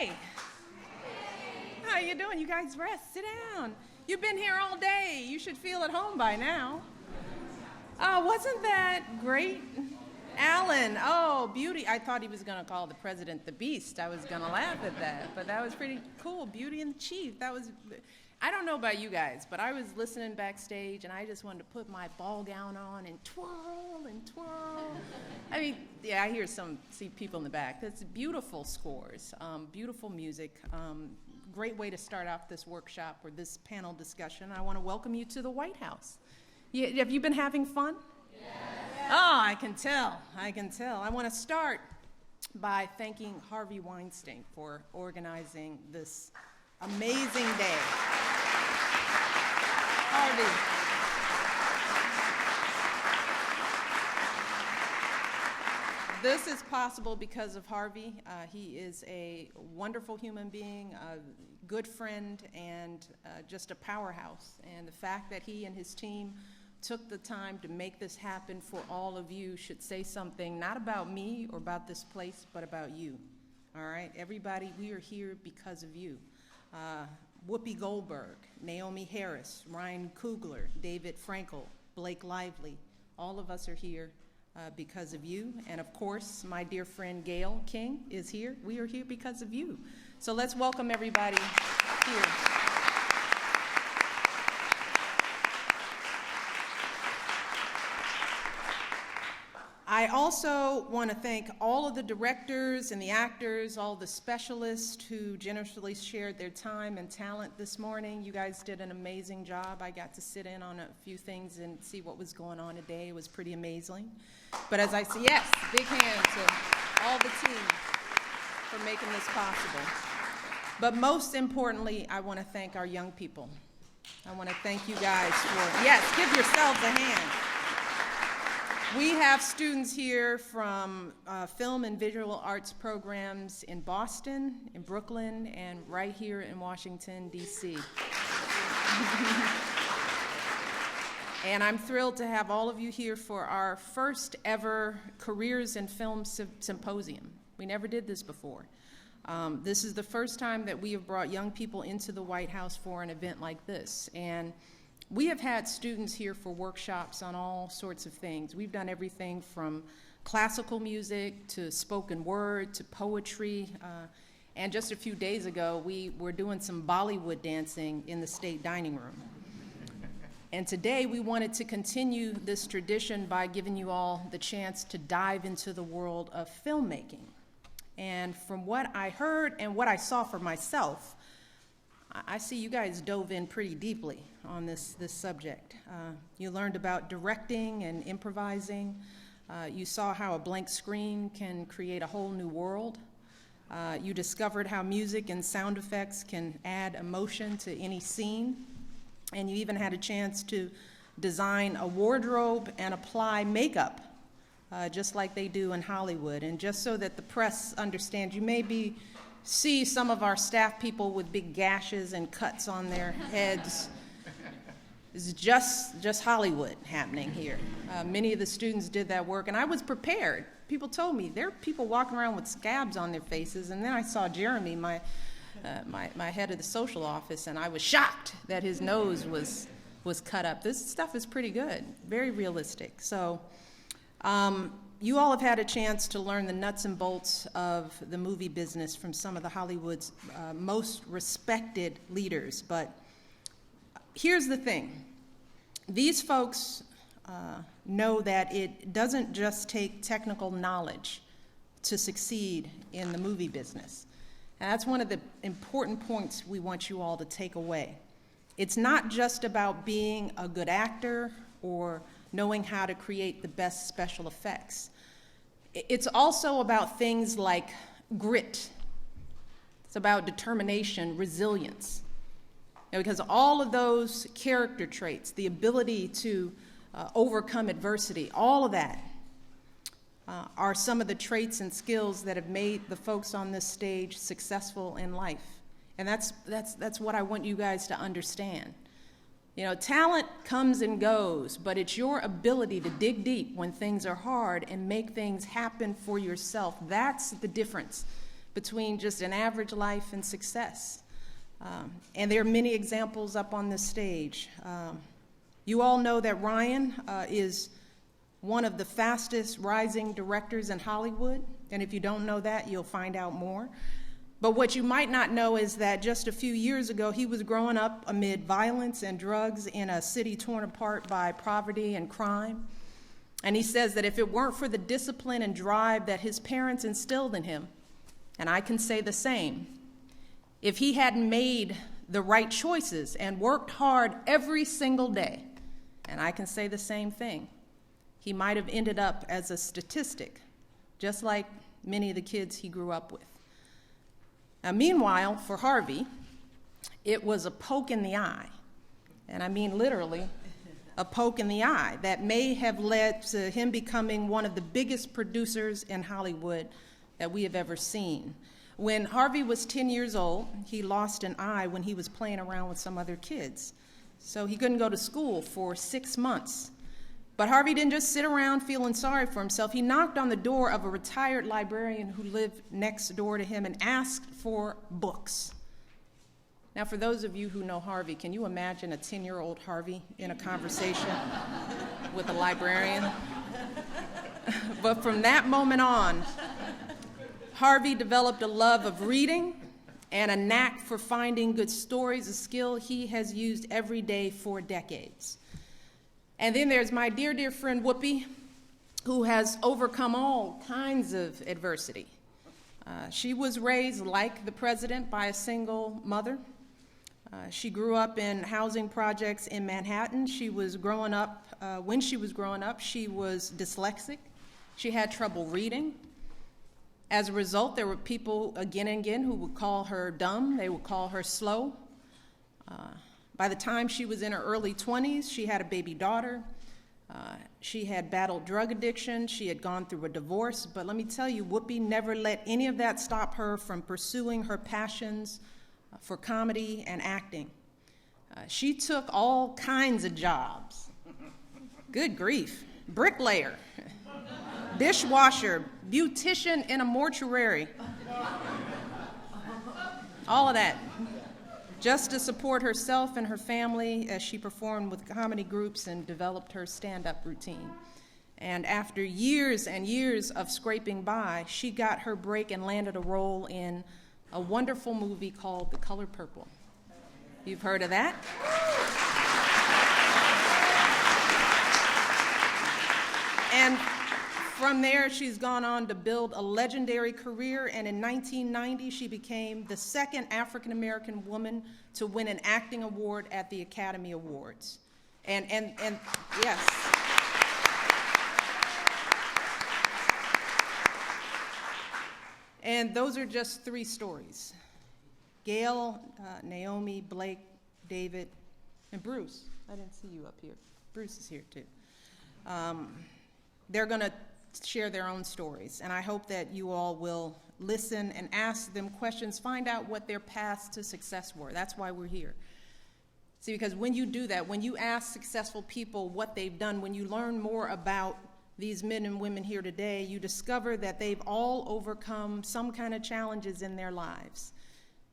Hey, how you doing? You guys rest, sit down. You've been here all day. You should feel at home by now. Wasn't that great? Alan, oh, beauty. I thought he was going to call the president the beast. I was going to laugh at that, but that was pretty cool. Beauty and the Chief. I don't know about you guys, but I was listening backstage, and I just wanted to put my ball gown on and twirl and twirl. I mean, yeah, I see people in the back. That's beautiful scores, beautiful music. Great way to start off this workshop or this panel discussion. I want to welcome you to the White House. Have you been having fun? Yes. Oh, I can tell. I want to start by thanking Harvey Weinstein for organizing this amazing day. Harvey. This is possible because of Harvey. He is a wonderful human being, a good friend, and just a powerhouse. And the fact that he and his team took the time to make this happen for all of you should say something not about me or about this place, but about you. All right? Everybody, we are here because of you. Whoopi Goldberg, Naomi Harris, Ryan Coogler, David Frankel, Blake Lively, all of us are here because of you. And of course, my dear friend Gail King is here. We are here because of you. So let's welcome everybody here. I also want to thank all of the directors and the actors, all the specialists who generously shared their time and talent this morning. You guys did an amazing job. I got to sit in on a few things and see what was going on today. It was pretty amazing. But as I say, yes, big hand to all the team for making this possible. But most importantly, I want to thank our young people. I want to thank you guys for, yes, give yourselves a hand. We have students here from film and visual arts programs in Boston, in Brooklyn, and right here in Washington, D.C. And I'm thrilled to have all of you here for our first ever Careers in Film Symposium. We never did this before. This is the first time that we have brought young people into the White House for an event like this. And we have had students here for workshops on all sorts of things. We've done everything from classical music to spoken word to poetry. And just a few days ago, we were doing some Bollywood dancing in the state dining room. And today, we wanted to continue this tradition by giving you all the chance to dive into the world of filmmaking. And from what I heard and what I saw for myself, I see you guys dove in pretty deeply on this subject. You learned about directing and improvising. You saw how a blank screen can create a whole new world. You discovered how music and sound effects can add emotion to any scene. And you even had a chance to design a wardrobe and apply makeup, just like they do in Hollywood. And just so that the press understands, you may see some of our staff people with big gashes and cuts on their heads. It's just Hollywood happening here. Many of the students did that work, and I was prepared. People told me there are people walking around with scabs on their faces, and then I saw Jeremy, my head of the social office, and I was shocked that his nose was cut up. This stuff is pretty good, very realistic. So you all have had a chance to learn the nuts and bolts of the movie business from some of the Hollywood's most respected leaders. But here's the thing. These folks know that it doesn't just take technical knowledge to succeed in the movie business. And that's one of the important points we want you all to take away. It's not just about being a good actor or knowing how to create the best special effects. It's also about things like grit. It's about determination, resilience. Because all of those character traits, the ability to overcome adversity, all of that are some of the traits and skills that have made the folks on this stage successful in life. And that's what I want you guys to understand. You know, talent comes and goes, but it's your ability to dig deep when things are hard and make things happen for yourself. That's the difference between just an average life and success. And there are many examples up on this stage. You all know that Ryan is one of the fastest rising directors in Hollywood, and if you don't know that, you'll find out more. But what you might not know is that just a few years ago, he was growing up amid violence and drugs in a city torn apart by poverty and crime. And he says that if it weren't for the discipline and drive that his parents instilled in him, and I can say the same, if he hadn't made the right choices and worked hard every single day, and I can say the same thing, he might have ended up as a statistic, just like many of the kids he grew up with. Now, meanwhile, for Harvey, it was a poke in the eye, and I mean literally a poke in the eye that may have led to him becoming one of the biggest producers in Hollywood that we have ever seen. When Harvey was 10 years old, he lost an eye when he was playing around with some other kids. So he couldn't go to school for 6 months. But Harvey didn't just sit around feeling sorry for himself. He knocked on the door of a retired librarian who lived next door to him and asked for books. Now, for those of you who know Harvey, can you imagine a 10-year-old Harvey in a conversation with a librarian? But from that moment on, Harvey developed a love of reading and a knack for finding good stories, a skill he has used every day for decades. And then there's my dear, dear friend Whoopi, who has overcome all kinds of adversity. She was raised like the president by a single mother. She grew up in housing projects in Manhattan. When she was growing up, she was dyslexic. She had trouble reading. As a result, there were people again and again who would call her dumb. They would call her slow. By the time she was in her early 20s, she had a baby daughter. She had battled drug addiction. She had gone through a divorce. But let me tell you, Whoopi never let any of that stop her from pursuing her passions for comedy and acting. She took all kinds of jobs. Good grief. Bricklayer, dishwasher, beautician in a mortuary. All of that, just to support herself and her family as she performed with comedy groups and developed her stand-up routine. And after years and years of scraping by, she got her break and landed a role in a wonderful movie called The Color Purple. You've heard of that? And from there, she's gone on to build a legendary career, and in 1990, she became the second African-American woman to win an acting award at the Academy Awards. And yes. And those are just 3 stories. Gail, Naomi, Blake, David, and Bruce. I didn't see you up here. Bruce is here too. They're going to share their own stories, and I hope that you all will listen and ask them questions, find out what their paths to success were. That's why we're here. See, because when you do that, when you ask successful people what they've done, when you learn more about these men and women here today, you discover that they've all overcome some kind of challenges in their lives.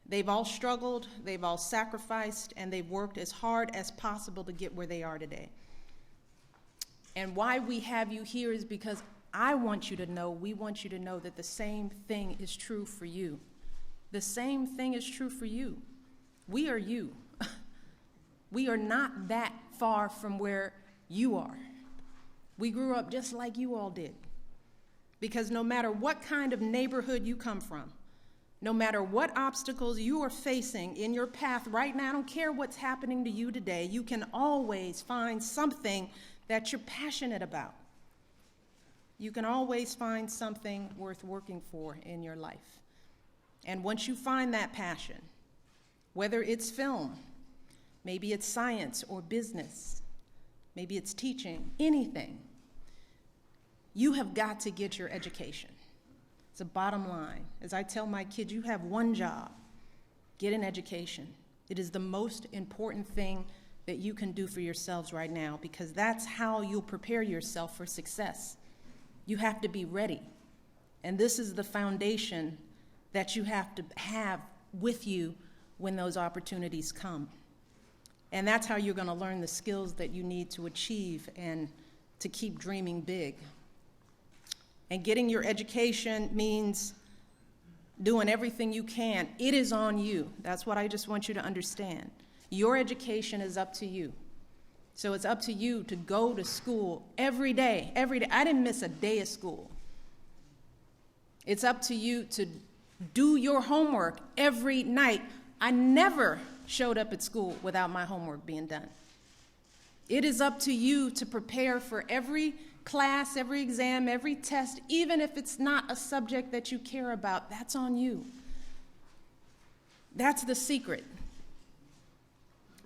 They've all struggled, they've all sacrificed, and they've worked as hard as possible to get where they are today. And why we have you here is because we want you to know that the same thing is true for you. The same thing is true for you. We are you. We are not that far from where you are. We grew up just like you all did. Because no matter what kind of neighborhood you come from, no matter what obstacles you are facing in your path right now, I don't care what's happening to you today, you can always find something that you're passionate about. You can always find something worth working for in your life. And once you find that passion, whether it's film, maybe it's science or business, maybe it's teaching, anything, you have got to get your education. It's a bottom line. As I tell my kids, you have one job: get an education. It is the most important thing that you can do for yourselves right now, because that's how you'll prepare yourself for success. You have to be ready. And this is the foundation that you have to have with you when those opportunities come. And that's how you're going to learn the skills that you need to achieve and to keep dreaming big. And getting your education means doing everything you can. It is on you. That's what I just want you to understand. Your education is up to you. So it's up to you to go to school every day, every day. I didn't miss a day of school. It's up to you to do your homework every night. I never showed up at school without my homework being done. It is up to you to prepare for every class, every exam, every test, even if it's not a subject that you care about. That's on you. That's the secret.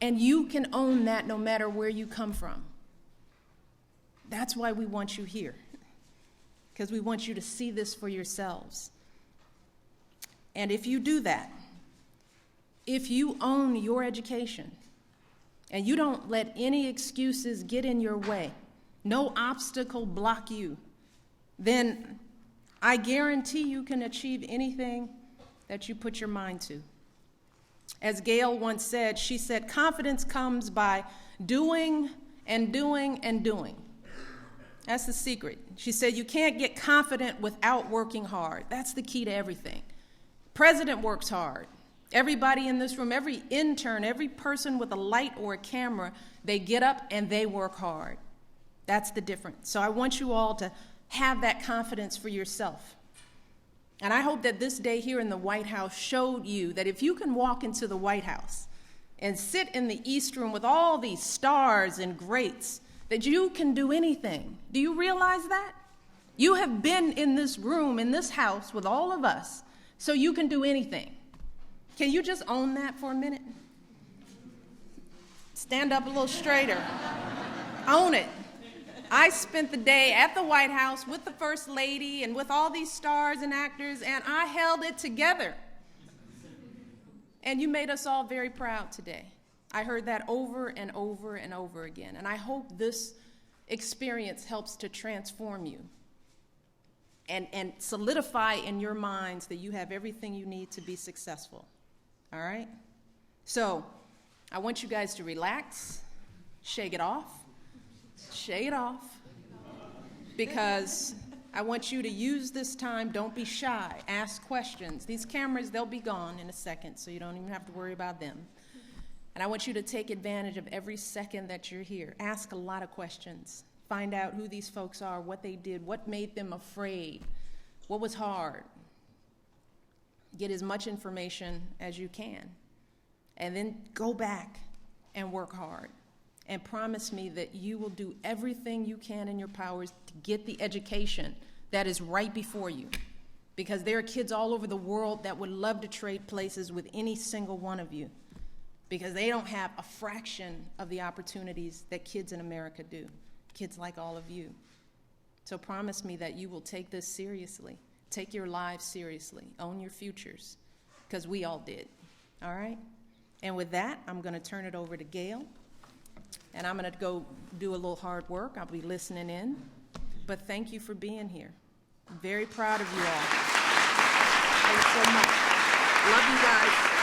And you can own that no matter where you come from. That's why we want you here, because we want you to see this for yourselves. And if you do that, if you own your education and you don't let any excuses get in your way, no obstacle block you, then I guarantee you can achieve anything that you put your mind to. As Gail once said, she said, confidence comes by doing and doing and doing. That's the secret. She said, you can't get confident without working hard. That's the key to everything. President works hard. Everybody in this room, every intern, every person with a light or a camera, they get up and they work hard. That's the difference. So I want you all to have that confidence for yourself. And I hope that this day here in the White House showed you that if you can walk into the White House and sit in the East Room with all these stars and greats, that you can do anything. Do you realize that? You have been in this room, in this house with all of us, so you can do anything. Can you just own that for a minute? Stand up a little straighter. Own it. I spent the day at the White House with the First Lady and with all these stars and actors, and I held it together. And you made us all very proud today. I heard that over and over and over again, and I hope this experience helps to transform you and solidify in your minds that you have everything you need to be successful. All right? So I want you guys to relax, shake it off, because I want you to use this time. Don't be shy. Ask questions. These cameras, they'll be gone in a second, so you don't even have to worry about them. And I want you to take advantage of every second that you're here. Ask a lot of questions. Find out who these folks are, what they did, what made them afraid, what was hard. Get as much information as you can. And then go back and work hard. And promise me that you will do everything you can in your powers to get the education that is right before you. Because there are kids all over the world that would love to trade places with any single one of you, because they don't have a fraction of the opportunities that kids in America do, kids like all of you. So promise me that you will take this seriously. Take your lives seriously. Own your futures, because we all did. All right? And with that, I'm going to turn it over to Gail. And I'm going to go do a little hard work. I'll be listening in. But thank you for being here. I'm very proud of you all. Thanks so much. Love you guys.